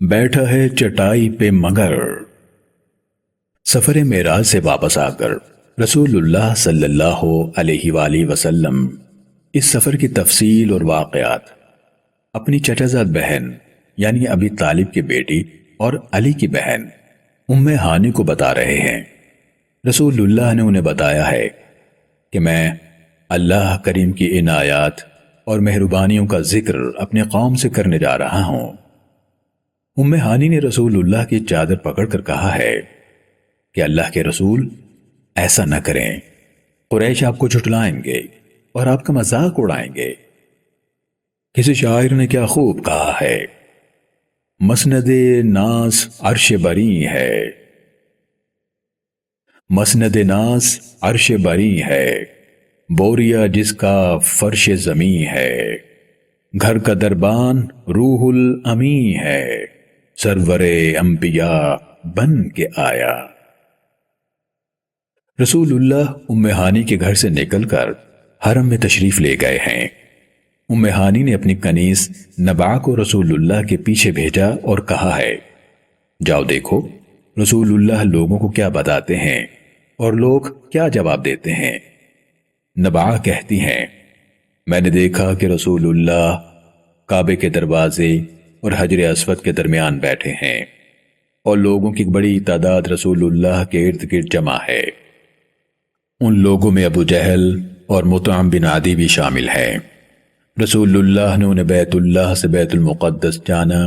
بیٹھا ہے چٹائی پہ مگر۔ سفر معراج سے واپس آ کر رسول اللہ صلی اللہ علیہ وآلہ وسلم اس سفر کی تفصیل اور واقعات اپنی چچا زاد بہن یعنی ابی طالب کی بیٹی اور علی کی بہن ام ہانی کو بتا رہے ہیں۔ رسول اللہ نے انہیں بتایا ہے کہ میں اللہ کریم کی ان آیات اور مہربانیوں کا ذکر اپنے قوم سے کرنے جا رہا ہوں۔ ام ہانی نے رسول اللہ کی چادر پکڑ کر کہا ہے کہ اللہ کے رسول ایسا نہ کریں، قریش آپ کو جھٹلائیں گے اور آپ کا مذاق اڑائیں گے۔ کسی شاعر نے کیا خوب کہا ہے، مسند ناز عرش بری ہے، مسند ناز عرش بری ہے، بوریا جس کا فرش زمیں ہے، گھر کا دربان روح الامی ہے، سرور انبیاء بن کے آیا۔ رسول اللہ ام ہانی کے گھر سے نکل کر حرم میں تشریف لے گئے ہیں۔ ام ہانی نے اپنی کنیز نبع کو رسول اللہ کے پیچھے بھیجا اور کہا ہے، جاؤ دیکھو رسول اللہ لوگوں کو کیا بتاتے ہیں اور لوگ کیا جواب دیتے ہیں۔ نبع کہتی ہیں، میں نے دیکھا کہ رسول اللہ کعبے کے دروازے اور حجر اسود کے درمیان بیٹھے ہیں اور لوگوں کی بڑی تعداد رسول اللہ کے ارد گرد جمع ہے۔ ان لوگوں میں ابو جہل اور مطعم بن عدی بھی شامل ہیں۔ رسول اللہ نے انہیں بیت اللہ سے بیت المقدس جانا،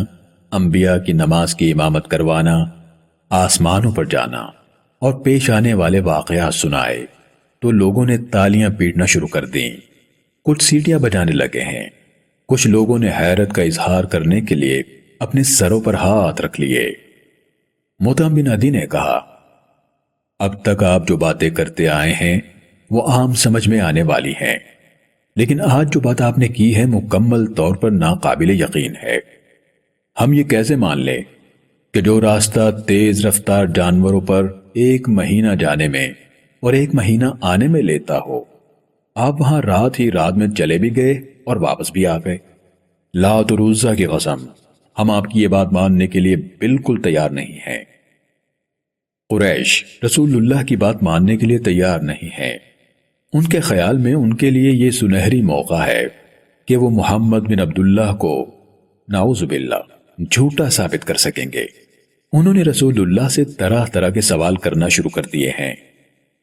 انبیاء کی نماز کی امامت کروانا، آسمانوں پر جانا اور پیش آنے والے واقعات سنائے تو لوگوں نے تالیاں پیٹنا شروع کر دیں، کچھ سیٹیاں بجانے لگے ہیں، کچھ لوگوں نے حیرت کا اظہار کرنے کے لیے اپنے سروں پر ہاتھ رکھ لیے۔ مطعم بن عدی نے کہا، اب تک آپ جو باتیں کرتے آئے ہیں وہ عام سمجھ میں آنے والی ہیں، لیکن آج جو بات آپ نے کی ہے مکمل طور پر ناقابل یقین ہے۔ ہم یہ کیسے مان لیں کہ جو راستہ تیز رفتار جانوروں پر 1 مہینہ جانے میں اور 1 مہینہ آنے میں لیتا ہو، آپ وہاں رات ہی رات میں چلے بھی گئے اور واپس بھی آ گئے؟ لات اور عزا کی قسم، ہم آپ کی یہ بات ماننے کے لیے بالکل تیار نہیں ہیں۔ قریش رسول اللہ کی بات ماننے کے لیے تیار نہیں ہیں۔ ان کے خیال میں ان کے لیے یہ سنہری موقع ہے کہ وہ محمد بن عبداللہ کو نعوذ باللہ جھوٹا ثابت کر سکیں گے۔ انہوں نے رسول اللہ سے طرح طرح کے سوال کرنا شروع کر دیے ہیں۔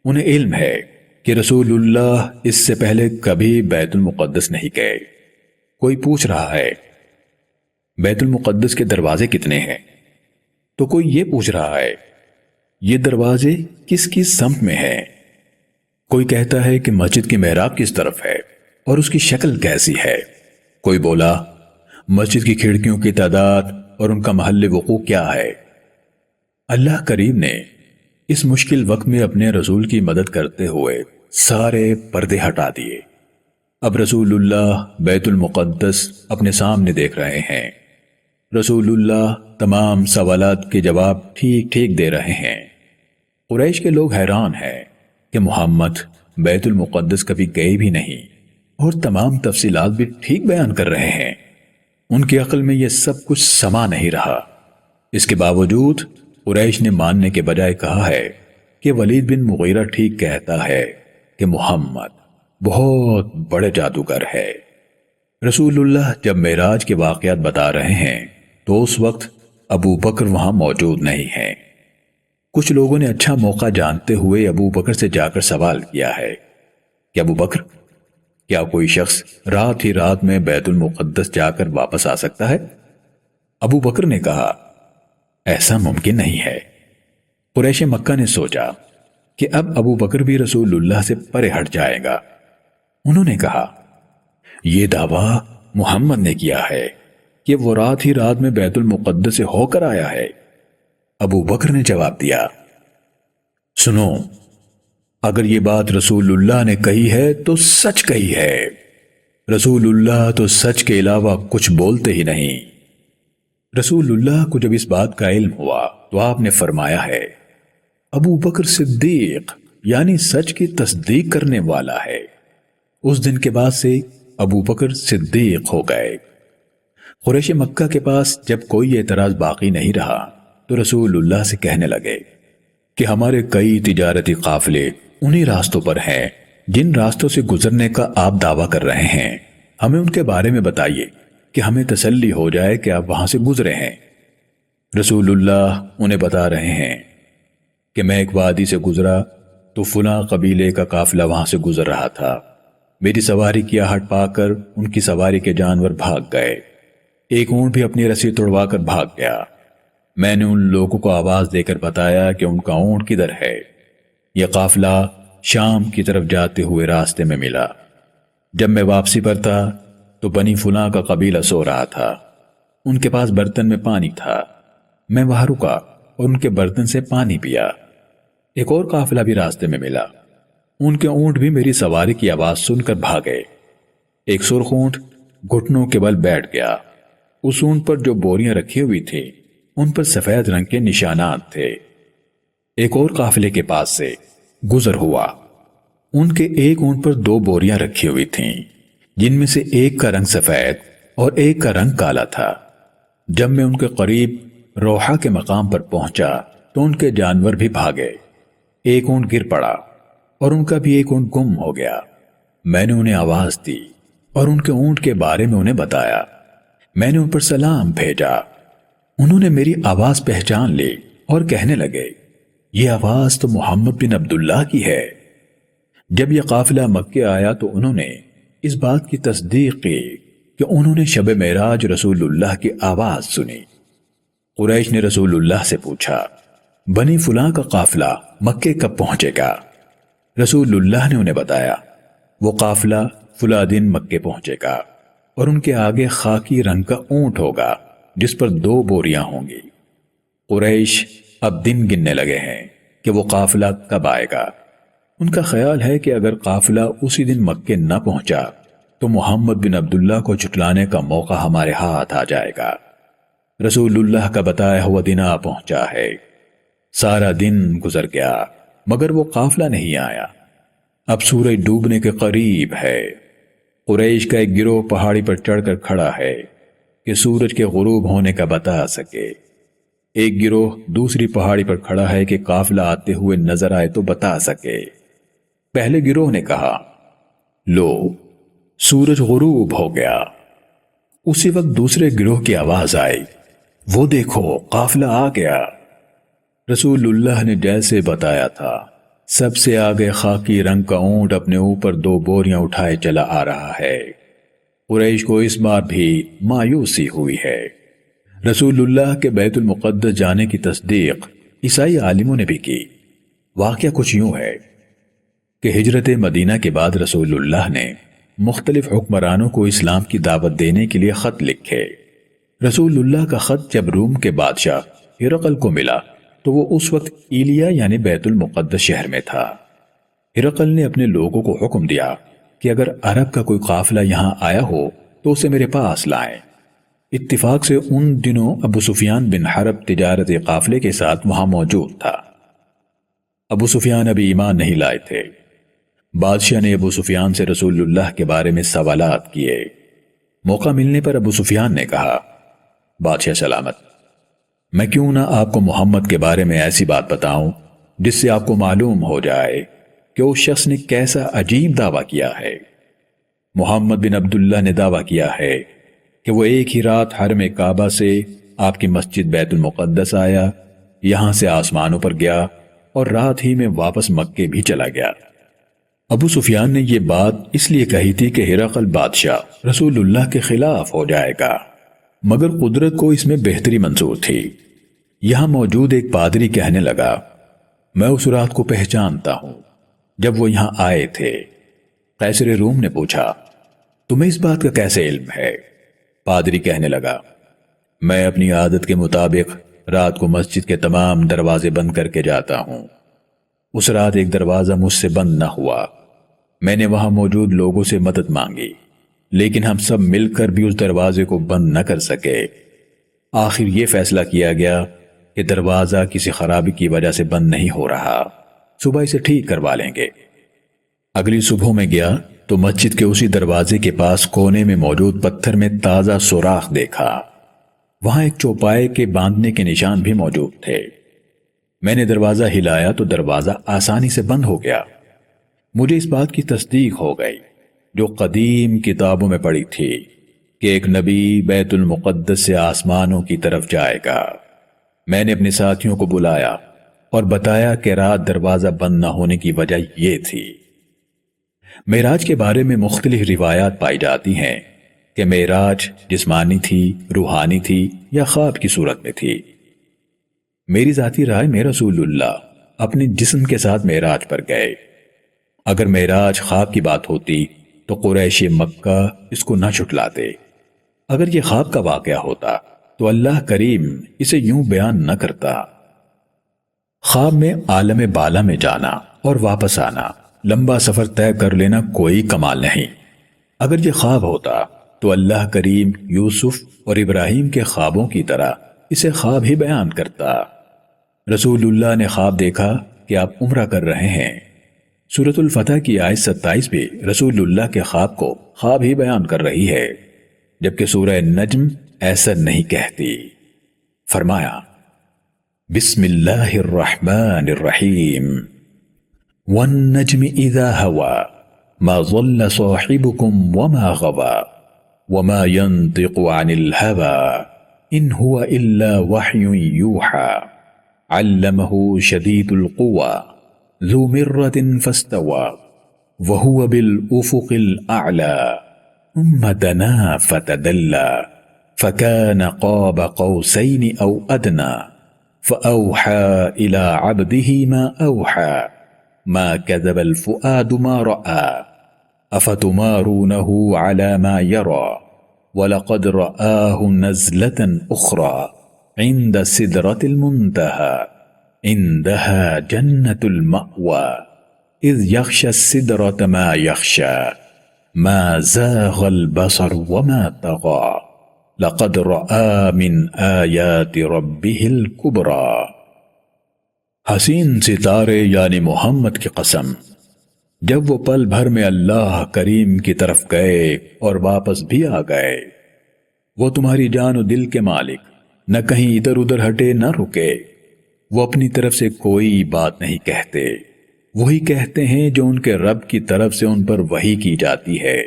انہیں علم ہے کہ رسول اللہ اس سے پہلے کبھی بیت المقدس نہیں گئے۔ کوئی پوچھ رہا ہے، بیت المقدس کے دروازے کتنے ہیں؟ تو کوئی یہ پوچھ رہا ہے، یہ دروازے کس کی سمت میں ہیں؟ کوئی کہتا ہے کہ مسجد کی محراب کس طرف ہے اور اس کی شکل کیسی ہے؟ کوئی بولا مسجد کی کھڑکیوں کی تعداد اور ان کا محل وقوع کیا ہے؟ اللہ کریم نے اس مشکل وقت میں اپنے رسول کی مدد کرتے ہوئے سارے پردے ہٹا دیے۔ اب رسول اللہ بیت المقدس اپنے سامنے دیکھ رہے ہیں۔ رسول اللہ تمام سوالات کے جواب ٹھیک ٹھیک دے رہے ہیں۔ قریش کے لوگ حیران ہیں کہ محمد بیت المقدس کبھی گئے بھی نہیں اور تمام تفصیلات بھی ٹھیک بیان کر رہے ہیں۔ ان کی عقل میں یہ سب کچھ سما نہیں رہا۔ اس کے باوجود قریش نے ماننے کے بجائے کہا ہے کہ ولید بن مغیرہ ٹھیک کہتا ہے کہ محمد بہت بڑے جادوگر ہے۔ رسول اللہ جب معراج کے واقعات بتا رہے ہیں تو اس وقت ابو بکر وہاں موجود نہیں ہیں۔ کچھ لوگوں نے اچھا موقع جانتے ہوئے ابو بکر سے جا کر سوال کیا ہے کہ ابو بکر، کیا کوئی شخص رات ہی رات میں بیت المقدس جا کر واپس آ سکتا ہے؟ ابو بکر نے کہا، ایسا ممکن نہیں ہے۔ قریش مکہ نے سوچا کہ اب ابو بکر بھی رسول اللہ سے پرے ہٹ جائے گا۔ انہوں نے کہا، یہ دعویٰ محمد نے کیا ہے کہ وہ رات ہی رات میں بیت المقدس سے ہو کر آیا ہے۔ ابو بکر نے جواب دیا، سنو، اگر یہ بات رسول اللہ نے کہی ہے تو سچ کہی ہے۔ رسول اللہ تو سچ کے علاوہ کچھ بولتے ہی نہیں۔ رسول اللہ کو جب اس بات کا علم ہوا تو آپ نے فرمایا ہے، ابو بکر صدیق یعنی سچ کی تصدیق کرنے والا ہے۔ اس دن کے بعد سے ابو بکر صدیق ہو گئے۔ قریش مکہ کے پاس جب کوئی اعتراض باقی نہیں رہا تو رسول اللہ سے کہنے لگے کہ ہمارے کئی تجارتی قافلے انہی راستوں پر ہیں جن راستوں سے گزرنے کا آپ دعویٰ کر رہے ہیں، ہمیں ان کے بارے میں بتائیے کہ ہمیں تسلی ہو جائے کہ آپ وہاں سے گزرے ہیں۔ رسول اللہ انہیں بتا رہے ہیں کہ میں ایک وادی سے گزرا تو فلاں قبیلے کا قافلہ وہاں سے گزر رہا تھا، میری سواری کی آہٹ پا کر ان کی سواری کے جانور بھاگ گئے، ایک اونٹ بھی اپنی رسی توڑوا کر بھاگ گیا۔ میں نے ان لوگوں کو آواز دے کر بتایا کہ ان کا اونٹ کدھر ہے۔ یہ قافلہ شام کی طرف جاتے ہوئے راستے میں ملا۔ جب میں واپسی پر تھا تو بنی فلاں کا قبیلہ سو رہا تھا، ان کے پاس برتن میں پانی تھا، میں وہاں رکا اور ان کے برتن سے پانی پیا۔ ایک اور قافلہ بھی راستے میں ملا، ان کے اونٹ بھی میری سواری کی آواز سن کر بھاگے۔ ایک سرخ اونٹ گھٹنوں کے بل بیٹھ گیا، اس اونٹ پر جو بوریاں رکھی ہوئی تھی ان پر سفید رنگ کے نشانات تھے۔ ایک اور قافلے کے پاس سے گزر ہوا، ان کے ایک اونٹ پر 2 بوریاں رکھی ہوئی تھیں جن میں سے ایک کا رنگ سفید اور ایک کا رنگ کالا تھا۔ جب میں ان کے قریب روحا کے مقام پر پہنچا تو ان کے جانور بھی بھاگے، ایک اونٹ گر پڑا اور ان کا بھی ایک اونٹ گم ہو گیا۔ میں نے انہیں آواز دی اور ان کے اونٹ کے بارے میں انہیں بتایا، میں نے ان پر سلام بھیجا، انہوں نے میری آواز پہچان لی اور کہنے لگے یہ آواز تو محمد بن عبداللہ کی ہے۔ جب یہ قافلہ مکہ آیا تو انہوں نے اس بات کی تصدیق کی کہ انہوں نے شب معراج رسول اللہ کی آواز سنی۔ قریش نے رسول اللہ سے پوچھا بنی فلاں کا قافلہ مکے کب پہنچے گا؟ رسول اللہ نے انہیں بتایا وہ قافلہ فلاں دن مکے پہنچے گا اور ان کے آگے خاکی رنگ کا اونٹ ہوگا جس پر 2 بوریاں ہوں گی۔ قریش اب دن گننے لگے ہیں کہ وہ قافلہ کب آئے گا۔ ان کا خیال ہے کہ اگر قافلہ اسی دن مکے نہ پہنچا تو محمد بن عبداللہ کو جھٹلانے کا موقع ہمارے ہاتھ آ جائے گا۔ رسول اللہ کا بتایا ہوا دن آ پہنچا ہے، سارا دن گزر گیا مگر وہ قافلہ نہیں آیا، اب سورج ڈوبنے کے قریب ہے۔ قریش کا ایک گروہ پہاڑی پر چڑھ کر کھڑا ہے کہ سورج کے غروب ہونے کا بتا سکے، ایک گروہ دوسری پہاڑی پر کھڑا ہے کہ قافلہ آتے ہوئے نظر آئے تو بتا سکے۔ پہلے گروہ نے کہا لو سورج غروب ہو گیا، اسی وقت دوسرے گروہ کی آواز آئی وہ دیکھو قافلہ آ گیا۔ رسول اللہ نے جیسے بتایا تھا سب سے آگے خاکی رنگ کا اونٹ اپنے اوپر 2 بوریاں اٹھائے چلا آ رہا ہے۔ قریش کو اس بار بھی مایوسی ہوئی ہے۔ رسول اللہ کے بیت المقدس جانے کی تصدیق عیسائی عالموں نے بھی کی۔ واقعہ کچھ یوں ہے کہ ہجرت مدینہ کے بعد رسول اللہ نے مختلف حکمرانوں کو اسلام کی دعوت دینے کے لیے خط لکھے۔ رسول اللہ کا خط جب روم کے بادشاہ ہرقل کو ملا تو وہ اس وقت ایلیا یعنی بیت المقدس شہر میں تھا۔ ہرقل نے اپنے لوگوں کو حکم دیا کہ اگر عرب کا کوئی قافلہ یہاں آیا ہو تو اسے میرے پاس لائیں۔ اتفاق سے ان دنوں ابو سفیان بن حرب تجارتی قافلے کے ساتھ وہاں موجود تھا۔ ابو سفیان ابھی ایمان نہیں لائے تھے۔ بادشاہ نے ابو سفیان سے رسول اللہ کے بارے میں سوالات کیے۔ موقع ملنے پر ابو سفیان نے کہا بادشاہ سلامت، میں کیوں نہ آپ کو محمد کے بارے میں ایسی بات بتاؤں جس سے آپ کو معلوم ہو جائے کہ اس شخص نے کیسا عجیب دعویٰ کیا ہے۔ محمد بن عبداللہ نے دعویٰ کیا ہے کہ وہ ایک ہی رات حرم کعبہ سے آپ کی مسجد بیت المقدس آیا، یہاں سے آسمانوں پر گیا اور رات ہی میں واپس مکے بھی چلا گیا۔ ابو سفیان نے یہ بات اس لیے کہی تھی کہ ہرقل بادشاہ رسول اللہ کے خلاف ہو جائے گا، مگر قدرت کو اس میں بہتری منظور تھی۔ یہاں موجود ایک پادری کہنے لگا میں اس رات کو پہچانتا ہوں جب وہ یہاں آئے تھے۔ قیصر روم نے پوچھا تمہیں اس بات کا کیسے علم ہے؟ پادری کہنے لگا میں اپنی عادت کے مطابق رات کو مسجد کے تمام دروازے بند کر کے جاتا ہوں۔ اس رات ایک دروازہ مجھ سے بند نہ ہوا، میں نے وہاں موجود لوگوں سے مدد مانگی لیکن ہم سب مل کر بھی اس دروازے کو بند نہ کر سکے۔ آخر یہ فیصلہ کیا گیا کہ دروازہ کسی خرابی کی وجہ سے بند نہیں ہو رہا، صبح اسے ٹھیک کروا لیں گے۔ اگلی صبح میں گیا تو مسجد کے اسی دروازے کے پاس کونے میں موجود پتھر میں تازہ سوراخ دیکھا۔ وہاں ایک چوپائے کے باندھنے کے نشان بھی موجود تھے۔ میں نے دروازہ ہلایا تو دروازہ آسانی سے بند ہو گیا۔ مجھے اس بات کی تصدیق ہو گئی جو قدیم کتابوں میں پڑھی تھی کہ ایک نبی بیت المقدس سے آسمانوں کی طرف جائے گا۔ میں نے اپنے ساتھیوں کو بلایا اور بتایا کہ رات دروازہ بند نہ ہونے کی وجہ یہ تھی۔ معراج کے بارے میں مختلف روایات پائی جاتی ہیں کہ معراج جسمانی تھی، روحانی تھی یا خواب کی صورت میں تھی۔ میری ذاتی رائے میں رسول اللہ اپنے جسم کے ساتھ معراج پر گئے۔ اگر معراج خواب کی بات ہوتی تو قریش مکہ اس کو نہ چھٹلاتے۔ اگر یہ خواب کا واقعہ ہوتا تو اللہ کریم اسے یوں بیان نہ کرتا۔ خواب میں عالم بالا میں جانا اور واپس آنا، لمبا سفر طے کر لینا کوئی کمال نہیں۔ اگر یہ خواب ہوتا تو اللہ کریم یوسف اور ابراہیم کے خوابوں کی طرح اسے خواب ہی بیان کرتا۔ رسول اللہ نے خواب دیکھا کہ آپ عمرہ کر رہے ہیں۔ سورۃ الفتح کی آیت 27 بھی رسول اللہ کے خواب کو خواب ہی بیان کر رہی ہے، جبکہ سورہ نجم ایسا نہیں کہتی۔ فرمایا بسم اللہ الرحمن الرحیم والنجم اذا ہوا ما ضل صاحبكم وما غوا وما ينطق عن الهوى ان هو الا وحي يوحى علمه شديد القوى ذو مرة فاستوى وهو بالأفق الأعلى ثم دنا فتدلى فكان قاب قوسين أو أدنى فأوحى إلى عبده ما أوحى ما كذب الفؤاد ما رأى أفتمارونه على ما يرى وَلَقَدْ رَآهُ نَزْلَةً أُخْرَى عِنْدَ سِدْرَةِ الْمُنْتَهَى عِنْدَهَا جَنَّةُ الْمَأْوَى إِذْ يَغْشَى السِّدْرَةَ مَا يَغْشَى مَا زَاغَ الْبَصَرُ وَمَا طَغَى لَقَدْ رَآ مِنْ آيَاتِ رَبِّهِ الْكُبْرَى۔ حسین ستارے یعنی محمد کی قسم، جب وہ پل بھر میں اللہ کریم کی طرف گئے اور واپس بھی آ گئے، وہ تمہاری جان و دل کے مالک، نہ کہیں ادھر ادھر ہٹے نہ رکے۔ وہ اپنی طرف سے کوئی بات نہیں کہتے، وہی کہتے ہیں جو ان کے رب کی طرف سے ان پر وحی کی جاتی ہے۔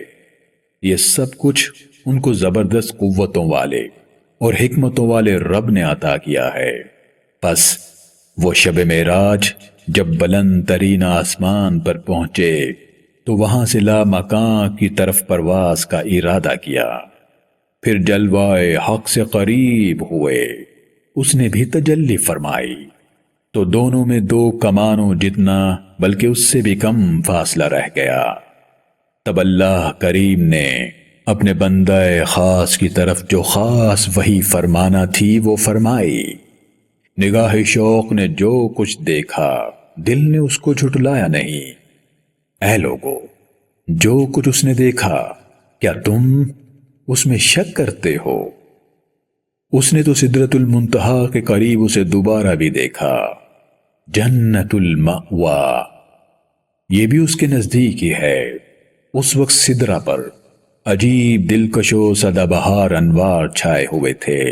یہ سب کچھ ان کو زبردست قوتوں والے اور حکمتوں والے رب نے عطا کیا ہے۔ پس وہ شب معراج جب بلند ترین آسمان پر پہنچے تو وہاں سے لامکان کی طرف پرواز کا ارادہ کیا، پھر جلوائے حق سے قریب ہوئے، اس نے بھی تجلی فرمائی تو دونوں میں 2 کمانوں جتنا بلکہ اس سے بھی کم فاصلہ رہ گیا۔ تب اللہ کریم نے اپنے بندہ خاص کی طرف جو خاص وحی فرمانا تھی وہ فرمائی۔ نگاہ شوق نے جو کچھ دیکھا دل نے اس کو جھٹلایا نہیں۔ اے لوگو، جو کچھ اس نے دیکھا کیا تم اس میں شک کرتے ہو؟ اس نے تو سدرۃ المنتہا کے قریب اسے دوبارہ بھی دیکھا، جنت المأوى، یہ بھی اس کے نزدیک ہی ہے۔ اس وقت سدرہ پر عجیب دلکش و سدا بہار انوار چھائے ہوئے تھے۔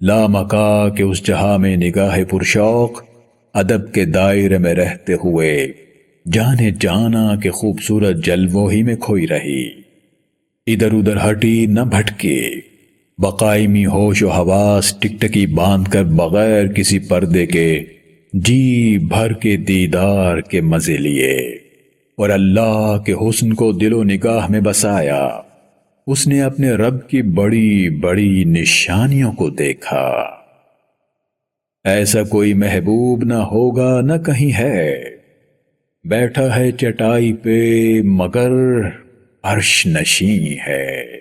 لامکا کے اس جہاں میں نگاہ پرشوق ادب کے دائرے میں رہتے ہوئے جانے جانا کے خوبصورت جلووں ہی میں کھوئی رہی، ادھر ادھر ہٹی نہ بھٹکی، بقائمی ہوش و حواس ٹکٹکی باندھ کر بغیر کسی پردے کے جی بھر کے دیدار کے مزے لیے اور اللہ کے حسن کو دل و نگاہ میں بسایا۔ اس نے اپنے رب کی بڑی بڑی نشانیوں کو دیکھا۔ ایسا کوئی محبوب نہ ہوگا نہ کہیں ہے، بیٹھا ہے چٹائی پہ مگر عرش نشیں ہے۔